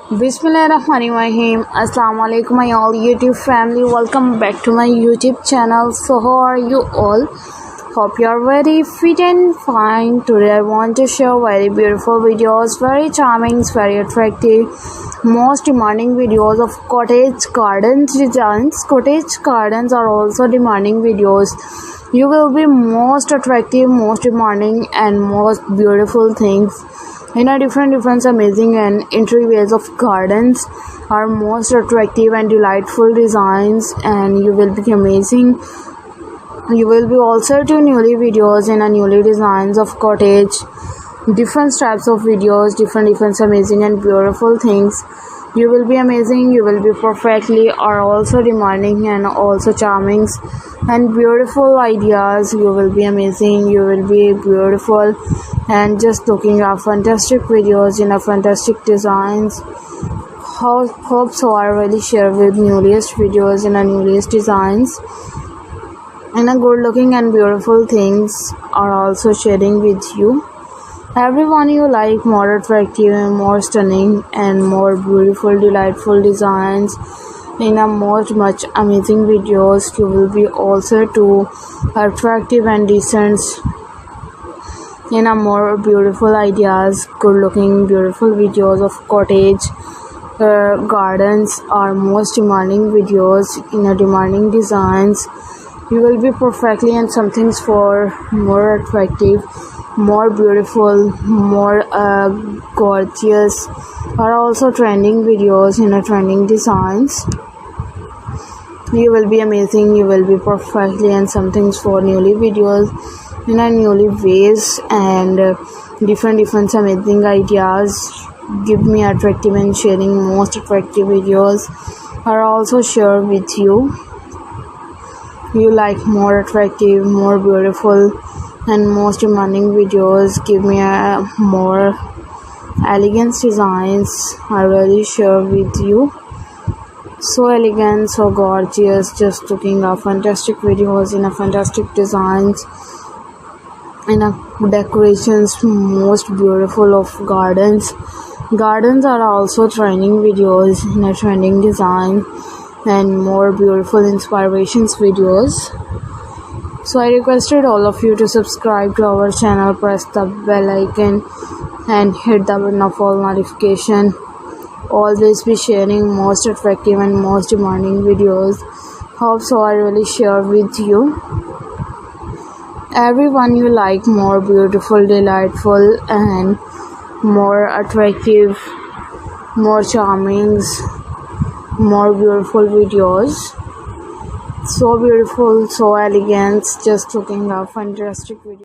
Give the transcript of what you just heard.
Bismillahirrahmanirrahim. Assalamu alaikum my all YouTube family. Welcome back to my YouTube channel. So how are you all? Hope you are very fit and fine. Today I want to show very beautiful videos, very charming, very attractive, most demanding videos of cottage gardens designs. Cottage gardens are also demanding videos. You will be most attractive, most demanding and most beautiful things in a different amazing and entryways of gardens are most attractive and delightful designs, and you will be amazing. You will be also to newly videos in a newly designs of cottage, different types of videos, different amazing and beautiful things. You will be amazing, you will be perfectly are also demanding and also charming and beautiful ideas. You will be amazing, you will be beautiful and just looking at fantastic videos in a fantastic designs. Hope so I really share with newest videos in a newest designs and a good looking and beautiful things are also sharing with you. Everyone you like more attractive and more stunning and more beautiful delightful designs in a much amazing videos. You will be also too attractive and decent in a more beautiful ideas, good looking beautiful videos of cottage gardens are most demanding videos in a demanding designs. You will be perfectly and some things for more attractive, more beautiful, more gorgeous are also trending videos in a trending designs. You will be amazing, you will be perfectly and some things for newly videos in a newly ways and different amazing ideas. Give me attractive and sharing most attractive videos are also share with you. You like more attractive, more beautiful and most demanding videos. Give me a more elegant designs I really share with you. So elegant, so gorgeous, just looking at fantastic videos in a fantastic designs in a decorations most beautiful of gardens. Gardens are also trending videos in a trending design and more beautiful inspirations videos. So I requested all of you to subscribe to our channel, press the bell icon and hit the button of all notification. Always be sharing most attractive and most demanding videos. Hope so I really share with you. Everyone you like more beautiful, delightful and more attractive, more charming, more beautiful videos. So beautiful, so elegant, just looking at fantastic videos.